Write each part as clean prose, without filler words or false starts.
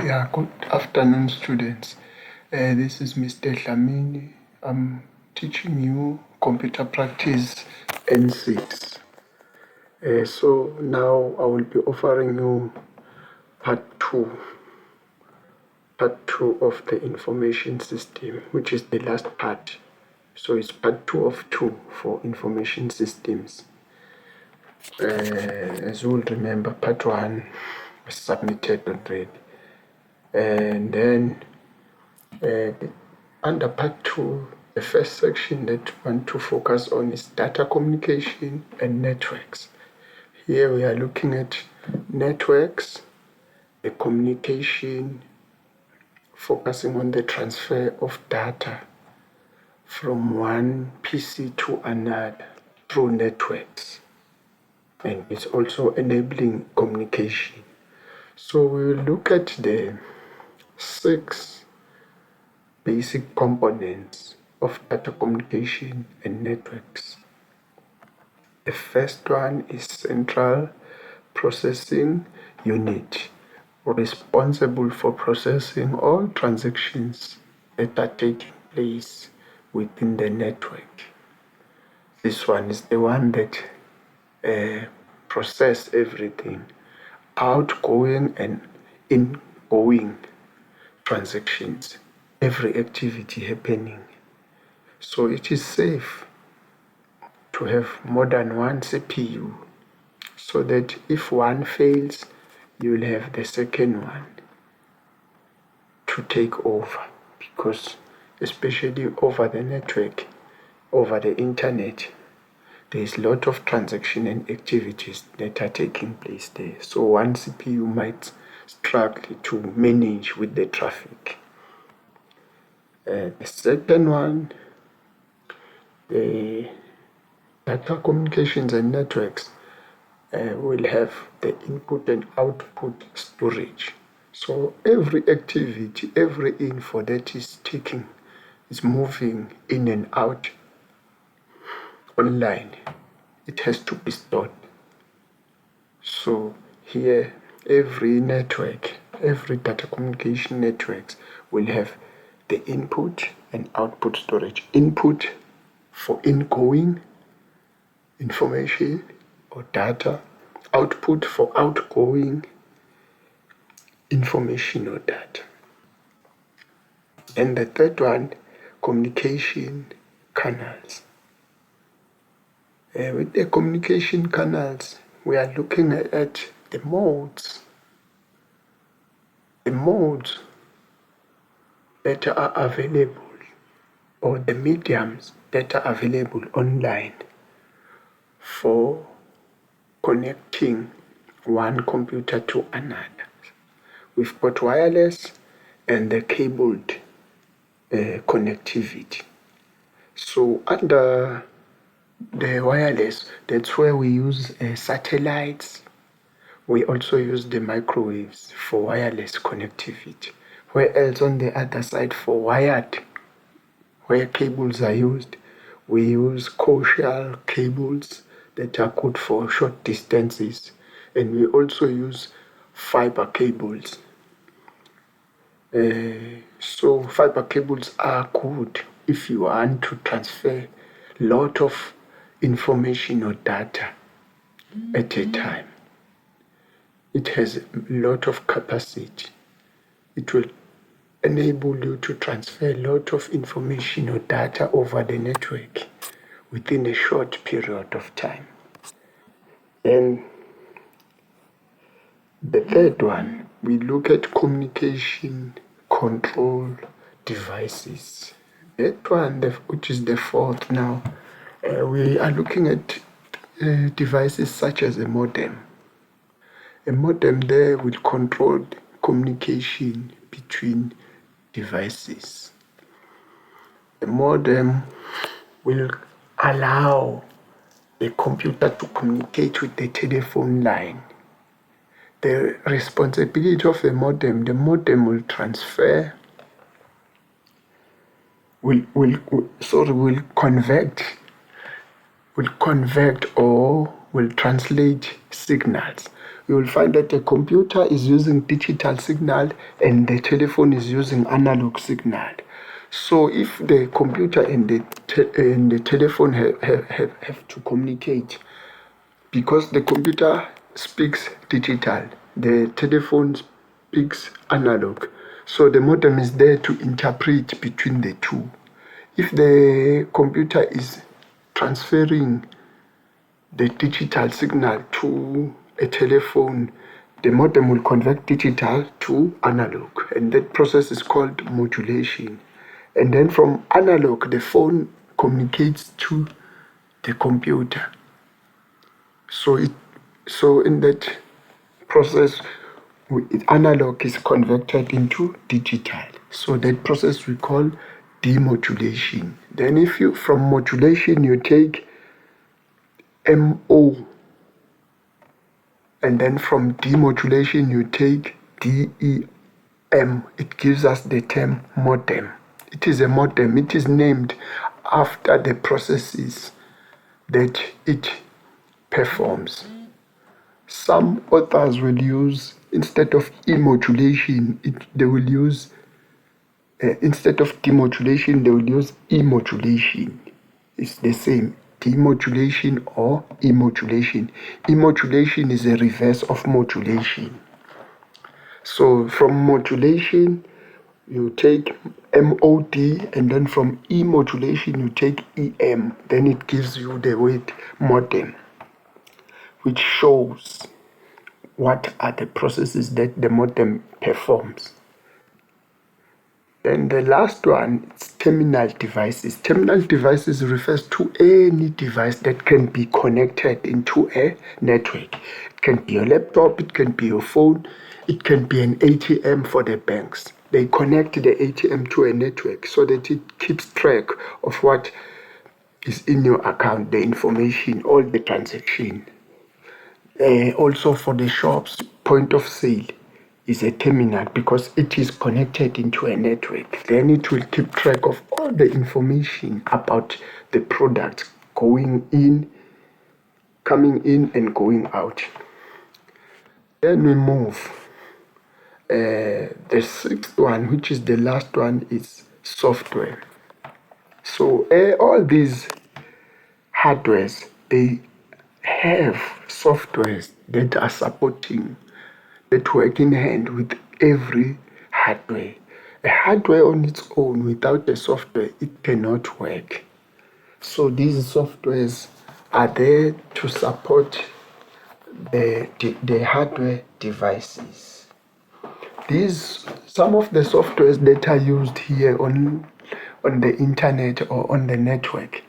Yeah, good afternoon, students. This is Mr. Dhlamini. I'm teaching you computer practice N6. So now I will be offering you part two of the information system, which is the last part. So it's part 2 of 2 for information systems. As you will remember, part 1 was submitted already. And then under part 2, the first section that we want to focus on is data communication and networks. Here we are looking at networks, the communication, focusing on the transfer of data from one PC to another through networks. And it's also enabling communication. So we will look at the 6 basic components of data communication and networks. The first one is central processing unit, responsible for processing all transactions that are taking place within the network. This one is the one that process everything, outgoing and ingoing transactions, every activity happening. So it is safe to have more than one CPU, so that if one fails, you'll have the second one to take over, because especially over the network, over the internet, there is a lot of transaction and activities that are taking place there. So one CPU might struggle to manage with the traffic. The second one, the data communications and networks will have the input and output storage. So every activity, every info that is moving in and out online, it has to be stored. So here, every network, every data communication networks will have the input and output storage. Input for incoming information or data, output for outgoing information or data. And the third one, communication canals. With the communication canals, we are looking at the modes that are available, or the mediums that are available online for connecting one computer to another. We've got wireless and the cabled connectivity. So under the wireless, that's where we use satellites. We also use the microwaves for wireless connectivity. Where else on the other side for wired, where cables are used, we use coaxial cables that are good for short distances. And we also use fiber cables. So fiber cables are good if you want to transfer a lot of information or data at a time. It has a lot of capacity. It will enable you to transfer a lot of information or data over the network within a short period of time. And the third one, we look at communication control devices. That one, which is the fourth now, we are looking at devices such as a modem. A modem there will control communication between devices. The modem will allow the computer to communicate with the telephone line. The responsibility of the modem will transfer, will convert or will translate signals. You will find that the computer is using digital signal and the telephone is using analog signal. So if the computer and the telephone have to communicate, because the computer speaks digital, the telephone speaks analog. So the modem is there to interpret between the two. If the computer is transferring the digital signal to a telephone, the modem will convert digital to analog, and that process is called modulation. And then from analog, the phone communicates to the computer. So in that process, analog is converted into digital. So that process we call demodulation. Then from modulation you take MO, and then from demodulation you take DEM. It gives us the term modem. It is a modem. It is named after the processes that it performs. Some authors will use, instead of demodulation, they will use emodulation. It's the same, demodulation or emodulation. Emodulation is a reverse of modulation. So from modulation, you take MOD, and then from emodulation, you take EM. Then it gives you the word modem, which shows what are the processes that the modem performs. Then the last one is terminal devices. Terminal devices refers to any device that can be connected into a network. It can be your laptop, it can be your phone, it can be an ATM for the banks. They connect the ATM to a network so that it keeps track of what is in your account, the information, all the transaction. Also for the shops, point of sale is a terminal because it is connected into a network. Then it will keep track of all the information about the product coming in and going out. Then we move. The sixth one, which is the last one, is software. So all these hardwares, they have softwares that are supporting, that work in hand with every hardware. A hardware on its own without a software, it cannot work. So these softwares are there to support the hardware devices. Some of the softwares that are used here on the internet or on the network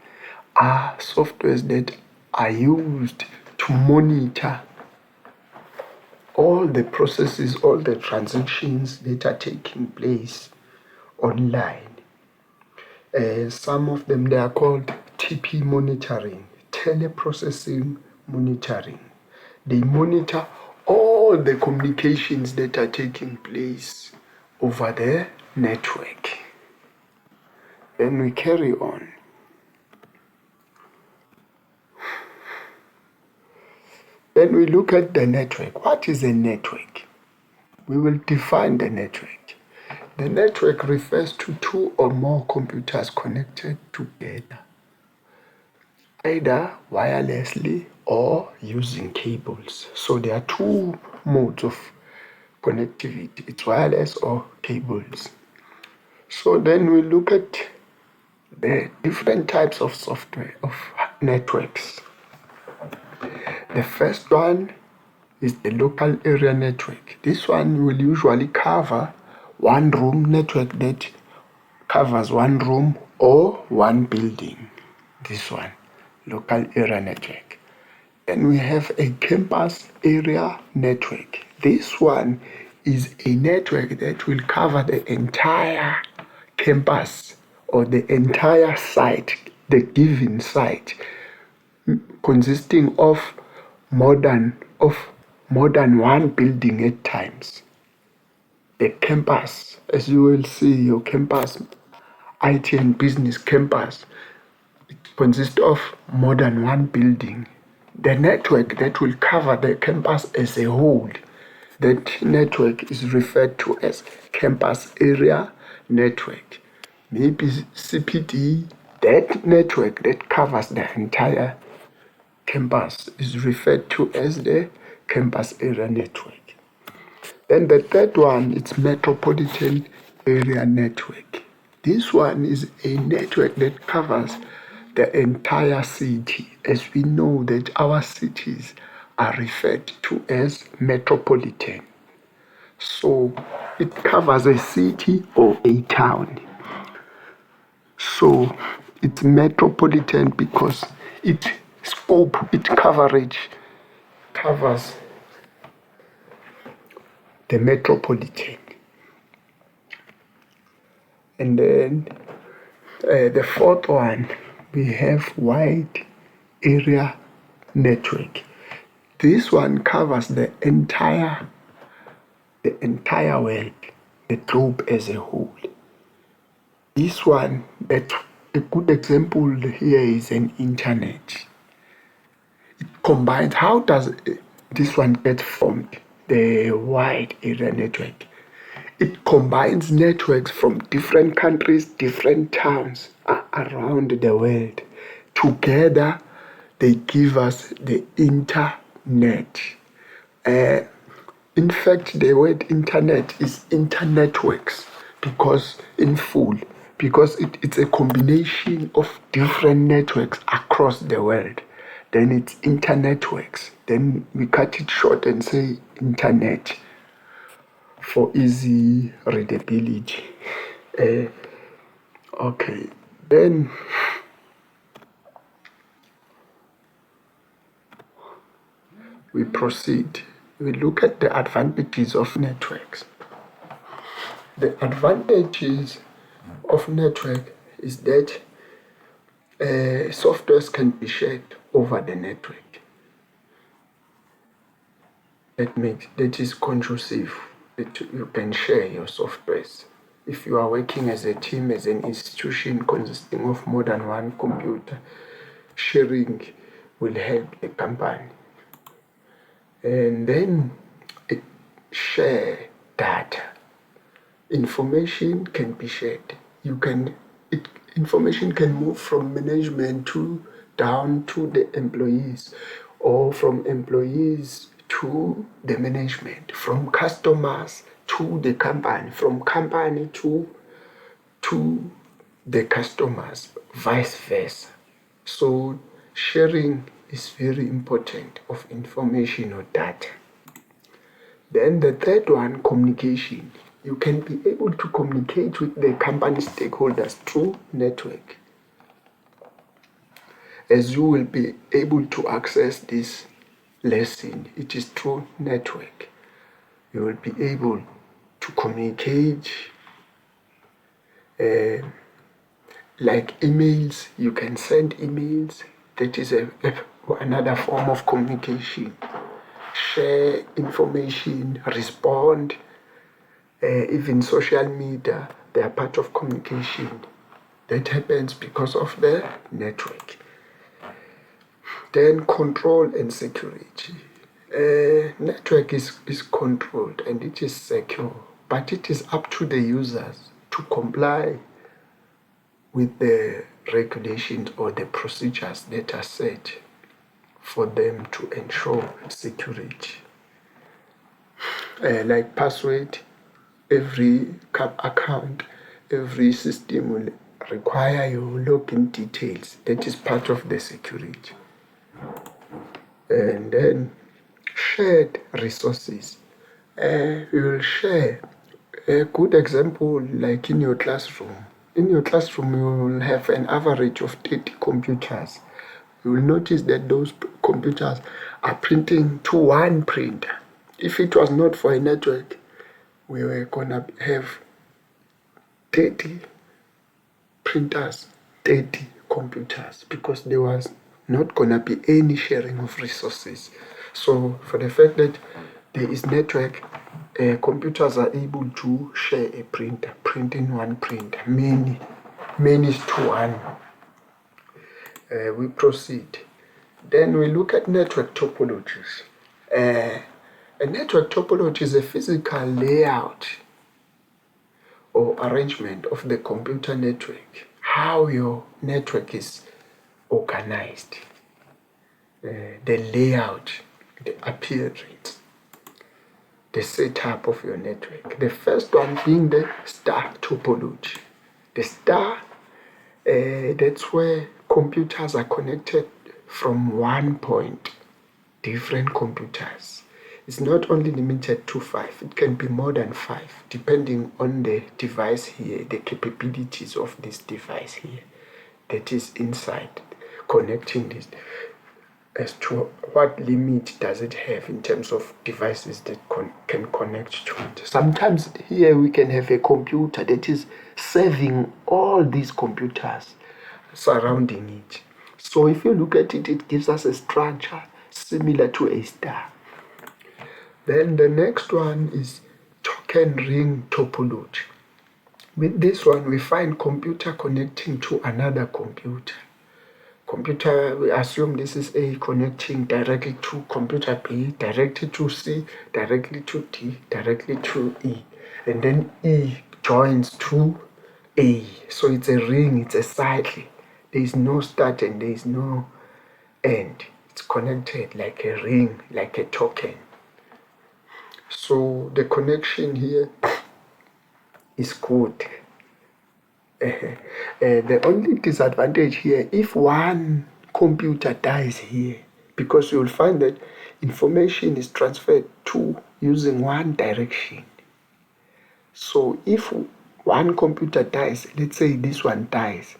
are softwares that are used to monitor all the processes, all the transactions that are taking place online. Some of them, they are called TP monitoring, teleprocessing monitoring. They monitor all the communications that are taking place over the network. Then we carry on. Then we look at the network. What is a network? We will define the network. The network refers to two or more computers connected together, either wirelessly or using cables. So there are two modes of connectivity. It's wireless or cables. So then we look at the different types of software, of networks. The first one is the local area network. This one will usually cover one room network that covers one room or one building. This one, local area network. Then we have a campus area network. This one is a network that will cover the entire campus or the entire site, the given site, consisting of more than one building at times. The campus, as you will see, your campus, IT and business campus, it consists of more than one building the network that will cover the campus as a whole. That network is referred to as campus area network. Maybe CPD, that network that covers the entire campus is referred to as the campus area network. Then the third one is metropolitan area network. This one is a network that covers the entire city, as we know that our cities are referred to as metropolitan. So it covers a city or a town. So it's metropolitan because its coverage covers the metropolitan. And then the fourth one, we have wide area network. This one covers the entire world, the globe as a whole. This one, a good example here is an internet. It combines, how does this one get formed? The wide area network. It combines networks from different countries, different towns around the world. Together, they give us the internet. In fact, the word internet is internetworks because it's a combination of different networks across the world. Then it's internetworks. Then we cut it short and say internet for easy readability. Okay, then we proceed. We look at the advantages of networks. The advantages of network is that softwares can be shared over the network. That is conducive. You can share your softwares. If you are working as a team, as an institution consisting of more than one computer, sharing will help the company. And then share data. Information can be shared. Information can move from management down to the employees, or from employees to the management, from customers to the company, from company to the customers, vice versa. So sharing is very important of information or data. Then the third one, communication. You can be able to communicate with the company stakeholders through network. As you will be able to access this lesson, it is through network. You will be able to communicate like emails. You can send emails. That is another form of communication. Share information, respond, even social media, they are part of communication. That happens because of the network. Then control and security. Network is controlled and it is secure, but it is up to the users to comply with the regulations or the procedures that are set for them to ensure security. Like password, every account, every system will require your login details. That is part of the security. And then shared resources. We will share a good example like in your classroom. In your classroom, you will have an average of 30 computers. You will notice that those computers are printing to one printer. If it was not for a network, we were gonna have 30 printers, 30 computers, because there was not gonna be any sharing of resources. So for the fact that there is network, computers are able to share a printer, printing one printer, many is to one. We proceed. Then we look at network topologies. A network topology is a physical layout or arrangement of the computer network, how your network is organized, the layout, the appearance, the setup of your network. The first one being the star topology. The star, that's where computers are connected from one point, different computers. It's not only limited to 5, it can be more than 5, depending on the device here, the capabilities of this device here that is inside connecting this, as to what limit does it have in terms of devices that can connect to it. Sometimes here we can have a computer that is serving all these computers surrounding it. So if you look at it, it gives us a structure similar to a star. Then the next one is token ring topology. With this one, we find computer connecting to another computer. Computer, we assume this is A connecting directly to computer B, directly to C, directly to D, directly to E. And then E joins to A. So it's a ring, it's a cycle. There is no start and there is no end. It's connected like a ring, like a token. So the connection here is good. The only disadvantage here, if one computer dies here, because you'll find that information is transferred to using one direction. So if one computer dies, let's say this one dies,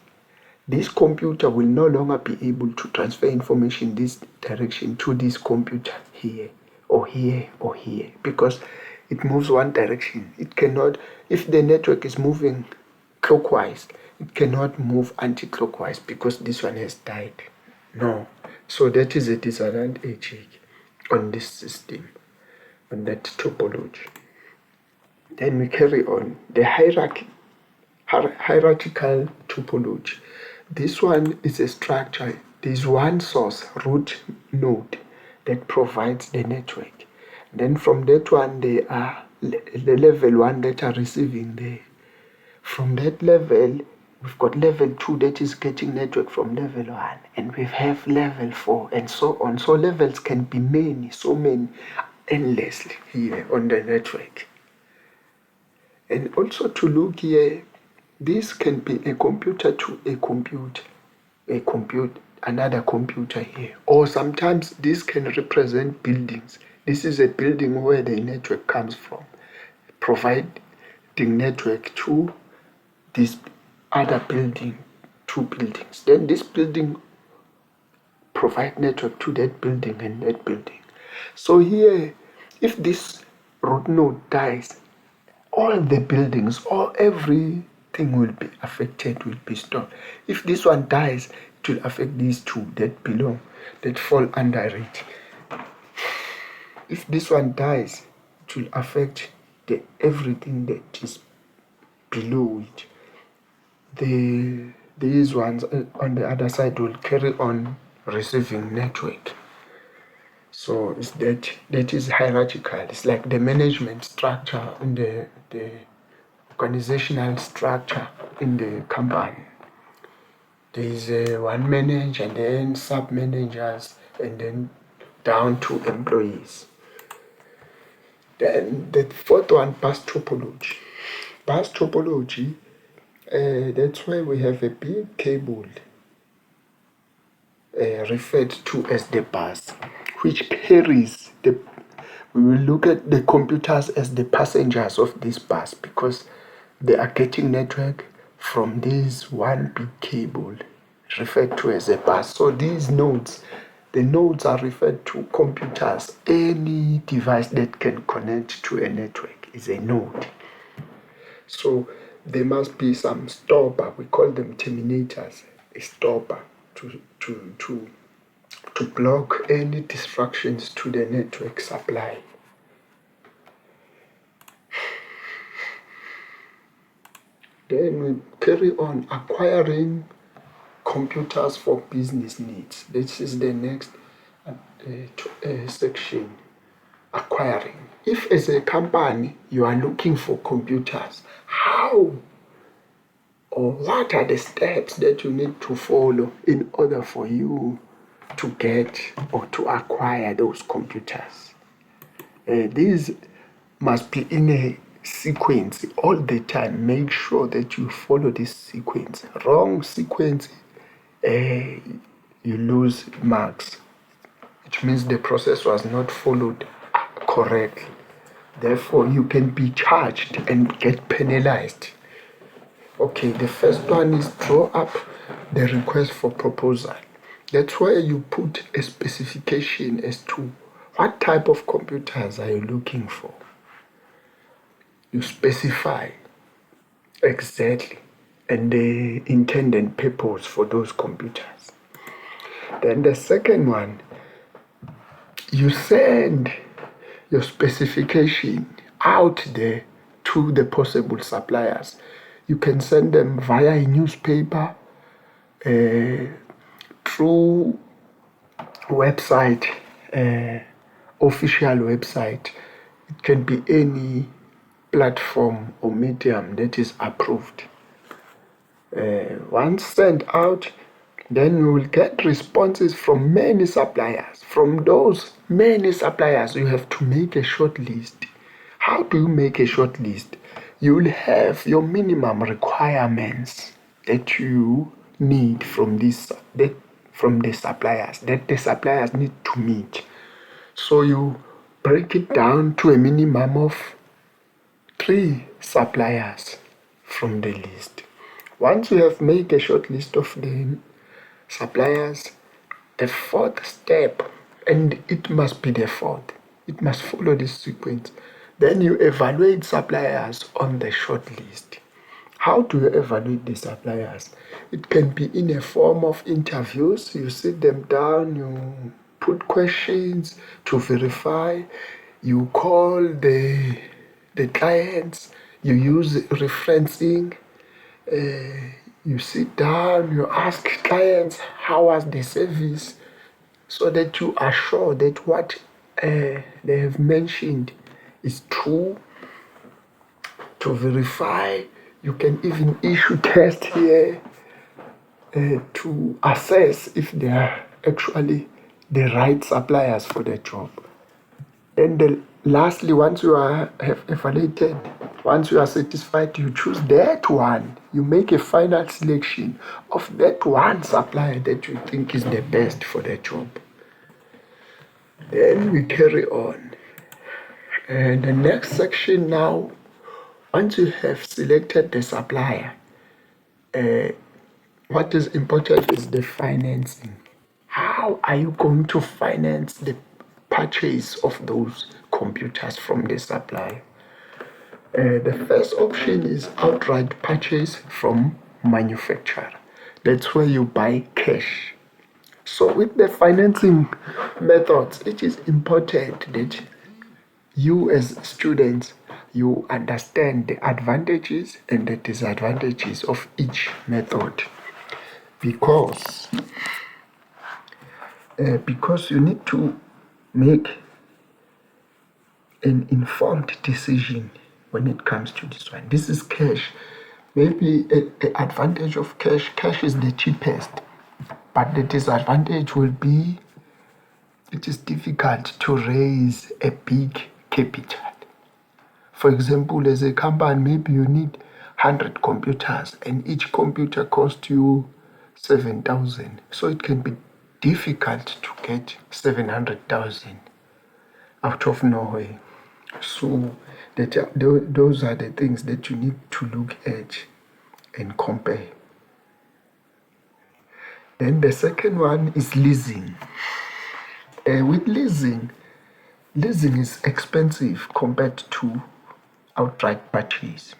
this computer will no longer be able to transfer information this direction to this computer here or here or here, because it moves one direction. It cannot, if the network is moving clockwise, it cannot move anti-clockwise because this one has died. No. So that is a disadvantage on this system, on that topology. Then we carry on. The hierarchical topology. This one is a structure. There's one source, root node, that provides the network. Then from that one, there are the level 1 that are receiving there. From that level, we've got level 2 that is getting network from level 1. And we have level 4 and so on. So levels can be many, so many, endlessly here on the network. And also to look here, this can be a computer to a computer, another computer here. Or sometimes this can represent buildings. This is a building where the network comes from, providing network to this other building, 2 buildings. Then this building provide network to that building and that building. So here, if this root node dies, all the buildings or everything will be affected, will be stopped. If this one dies, it will affect these 2 that belong, that fall under it. If this one dies, it will affect everything that is below it. These ones on the other side will carry on receiving network. So it's that is hierarchical. It's like the management structure in the organizational structure in the company. There is one manager and then sub-managers and then down to employees. Then the 4th one, bus topology. Bus topology, that's where we have a big cable referred to as the bus, which carries the. We will look at the computers as the passengers of this bus because they are getting network from this one big cable referred to as a bus. So these nodes, the nodes are referred to computers. Any device that can connect to a network is a node. So there must be some stopper. We call them terminators. A stopper to block any disruptions to the network supply. Then we carry on acquiring computers for business needs. This is the next section, acquiring. If as a company you are looking for computers, how or what are the steps that you need to follow in order for you to get or to acquire those computers? These must be in a sequence all the time. Make sure that you follow this sequence. Wrong sequence, you lose marks, which means the process was not followed correctly. Therefore, you can be charged and get penalized. Okay, the first one is draw up the request for proposal. That's where you put a specification as to what type of computers are you looking for. You specify exactly and the intended purpose for those computers. Then the second one, you send your specification out there to the possible suppliers. You can send them via a newspaper, through website, official website. It can be any platform or medium that is approved. Once sent out, then you will get responses from many suppliers. From those many suppliers, you have to make a short list. How do you make a short list? You will have your minimum requirements that you need from the suppliers, that the suppliers need to meet. So you break it down to a minimum of 3 suppliers from the list. Once you have made a short list of the suppliers, the fourth step, and it must be the fourth, it must follow this sequence. Then you evaluate suppliers on the short list. How do you evaluate the suppliers? It can be in a form of interviews. You sit them down, you put questions to verify, you call the clients, you use referencing, you sit down, you ask clients how was the service, so that you are sure that what they have mentioned is true. To verify, you can even issue tests here to assess if they are actually the right suppliers for the job. And lastly, once you have evaluated, once you are satisfied, you choose that one. You make a final selection of that one supplier that you think is the best for the job. Then we carry on. And the next section now, once you have selected the supplier, what is important is the financing. How are you going to finance the purchase of those computers from the supplier? The first option is outright purchase from manufacturer. That's where you buy cash. So with the financing methods, it is important that you as students, you understand the advantages and the disadvantages of each method, because you need to make an informed decision when it comes to this one. This is cash. Maybe an advantage of cash is the cheapest, but the disadvantage will be it is difficult to raise a big capital. For example, as a company, maybe you need 100 computers and each computer costs you 7,000. So it can be difficult to get 700,000 out of nowhere. So those are the things that you need to look at and compare. Then the second one is leasing. With leasing is expensive compared to outright purchase.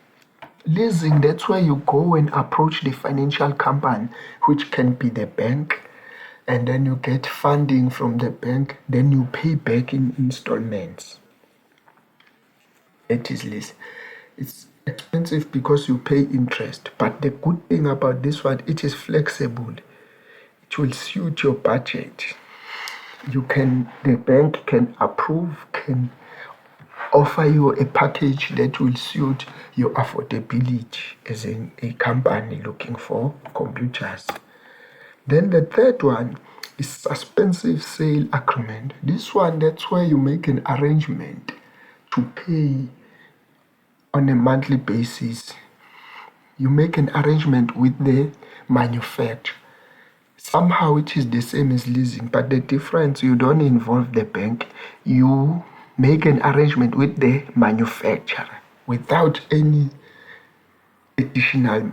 Leasing, that's where you go and approach the financial company, which can be the bank, and then you get funding from the bank, then you pay back in installments. It is lease. It's expensive because you pay interest, but the good thing about this one, it is flexible. it will suit your budget. The bank can approve, can offer you a package that will suit your affordability as a company looking for computers. Then the third one is suspensive sale agreement. This one, that's where you make an arrangement to pay on a monthly basis. You make an arrangement with the manufacturer. Somehow it is the same as leasing, but the difference, you don't involve the bank. You make an arrangement with the manufacturer without any additional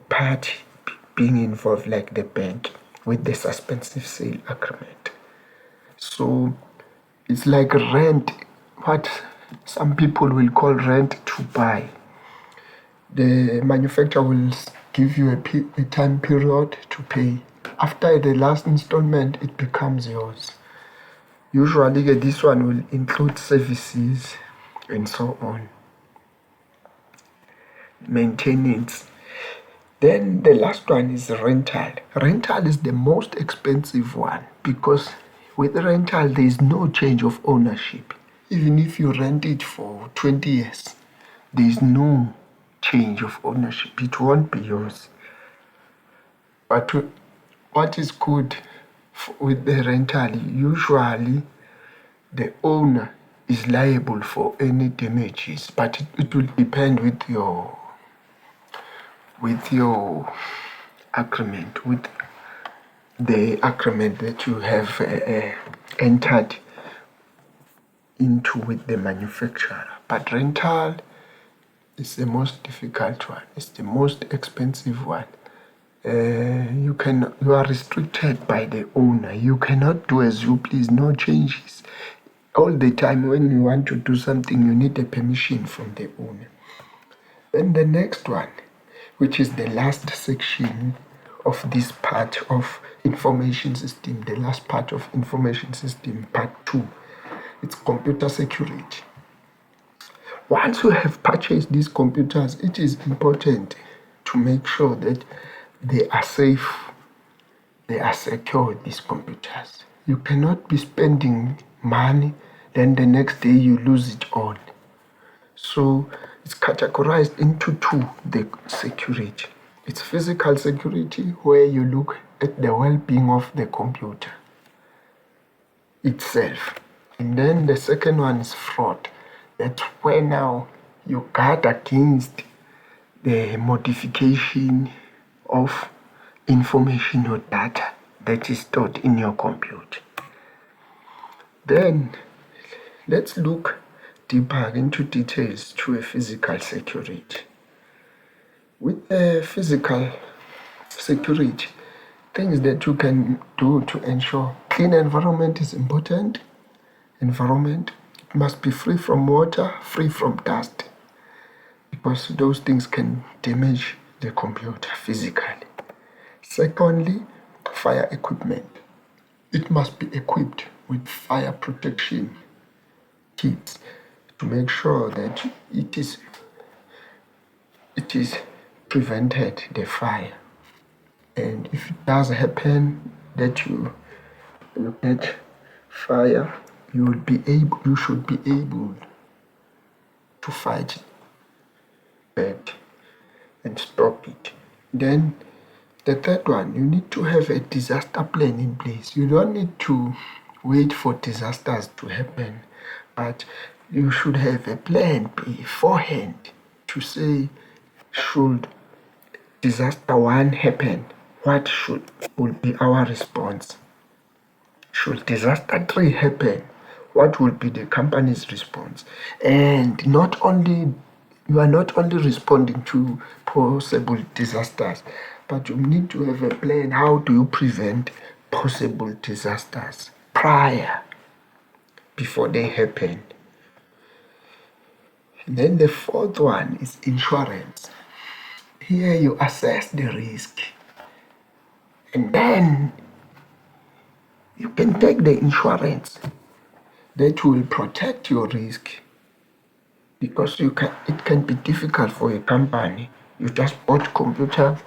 party being involved, like the bank, with the suspensive sale agreement. So it's like rent, what some people will call rent to buy. The manufacturer will give you a time period to pay. After the last installment, it becomes yours. Usually this one will include services and so on, maintenance. Then the last one is rental. Rental is the most expensive one because with rental there is no change of ownership. Even if you rent it for 20 years, there is no change of ownership. It won't be yours. But what is good with the rental, usually the owner is liable for any damages, but it will depend with your agreement, with the agreement that you have entered into with the manufacturer. But rental is the most difficult one. It's the most expensive one. You are restricted by the owner. You cannot do as you please, no changes. All the time when you want to do something, you need a permission from the owner. Then the next one, which is the last section of this part of information system, the last part of information system, part 2, it's computer security. Once you have purchased these computers, it is important to make sure that they are safe, they are secure, these computers. You cannot be spending money, then the next day you lose it all. So it's categorized into two, the security. It's physical security, where you look at the well-being of the computer itself. And then the second one is fraud. That's where now you guard against the modification of information or data that is stored in your computer. Then let's look deeper into details to a physical security. With the physical security, things that you can do to ensure clean environment is important. Environment must be free from water, free from dust, because those things can damage the computer physically. Secondly, fire equipment. It must be equipped with fire protection kits to make sure that it is prevented, the fire. And if it does happen that you get fire, you should be able to fight back and stop it. Then the third one, you need to have a disaster plan in place. You don't need to wait for disasters to happen, but you should have a plan beforehand to say, should disaster 1 happen, what will be our response? Should disaster 3 happen, what will be the company's response? And you are not only responding to possible disasters, but you need to have a plan. How do you prevent possible disasters before they happen? And then the fourth one is insurance. Here you assess the risk, and then you can take the insurance that will protect your risk, because it can be difficult for a company. You just bought computers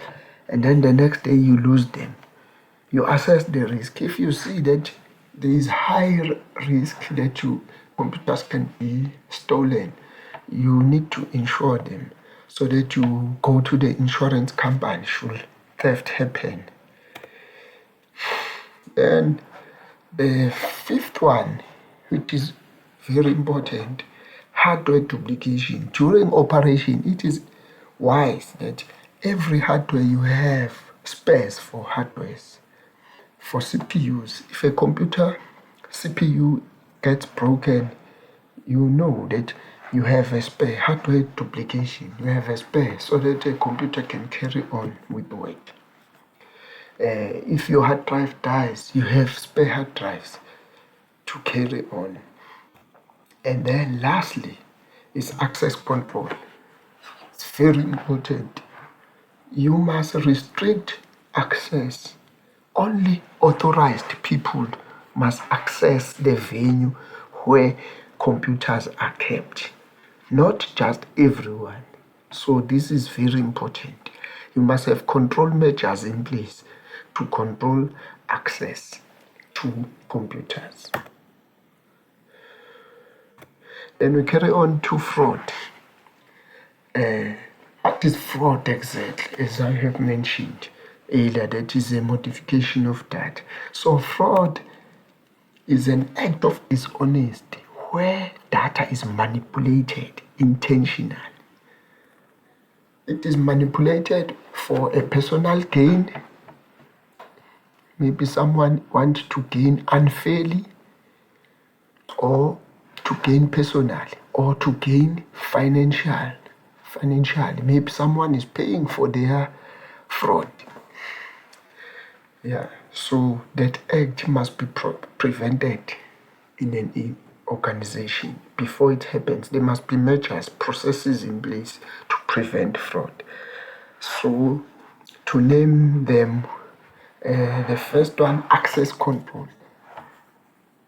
and then the next day you lose them. You assess the risk. If you see that there is high risk that your computers can be stolen, you need to insure them so that you go to the insurance company should theft happen. Then the fifth one, which is very important, hardware duplication. During operation, it is wise that every hardware you have spares for hardwares. For CPUs, if a computer CPU gets broken, you know that you have a spare hardware duplication. You have a spare so that a computer can carry on with work. If your hard drive dies, you have spare hard drives to carry on. And then lastly is access control. It's very important. You must restrict access. Only authorized people must access the venue where computers are kept, not just everyone. So this is very important. You must have control measures in place to control access to computers. Then we carry on to fraud. What is fraud exactly? As I have mentioned earlier, that is a modification of data. So fraud is an act of dishonesty where data is manipulated intentionally. It is manipulated for a personal gain. Maybe someone wants to gain unfairly, or to gain personally, or to gain financially. Maybe someone is paying for their fraud. Yeah, so that act must be prevented in an organization. Before it happens, there must be measures, processes in place to prevent fraud. So, to name them, the first one, access control.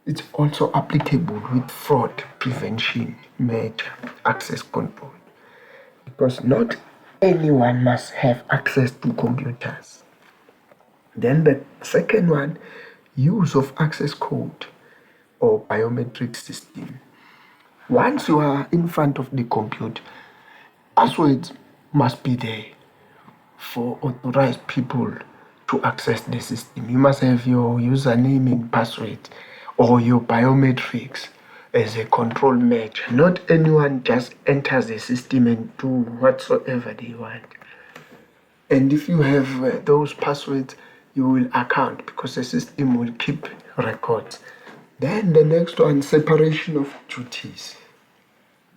It's also applicable with fraud prevention measure, access control. Because not anyone must have access to computers. Then the second one, use of access code or biometric system. Once you are in front of the computer, passwords must be there for authorized people to access the system. You must have your username and password or your biometrics as a control measure. Not anyone just enters the system and do whatsoever they want. And if you have those passwords, you will account because the system will keep records. Then the next one, separation of duties.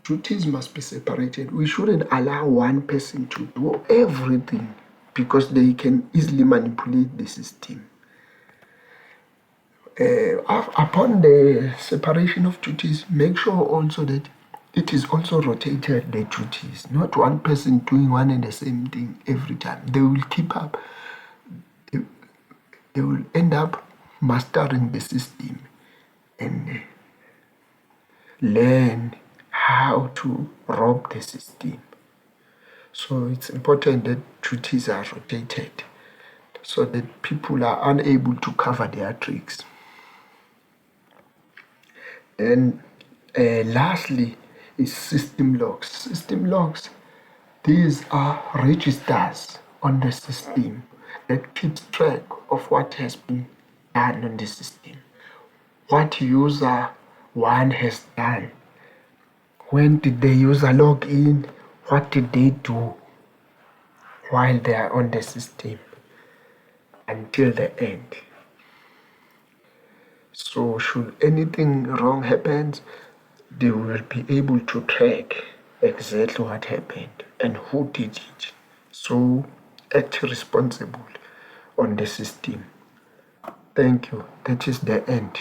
Duties must be separated. We shouldn't allow one person to do everything because they can easily manipulate the system. Upon the separation of duties, make sure also that it is also rotated, the duties, not one person doing one and the same thing every time. They will keep up. They will end up mastering the system and learn how to rob the system. So it's important that duties are rotated so that people are unable to cover their tricks. And lastly is system logs. System logs, these are registers on the system that keeps track of what has been done on the system, what user one has done, when did the user log in, what did they do while they are on the system until the end. So should anything wrong happen, they will be able to track exactly what happened and who did it. So act responsible on the system. Thank you. That is the end.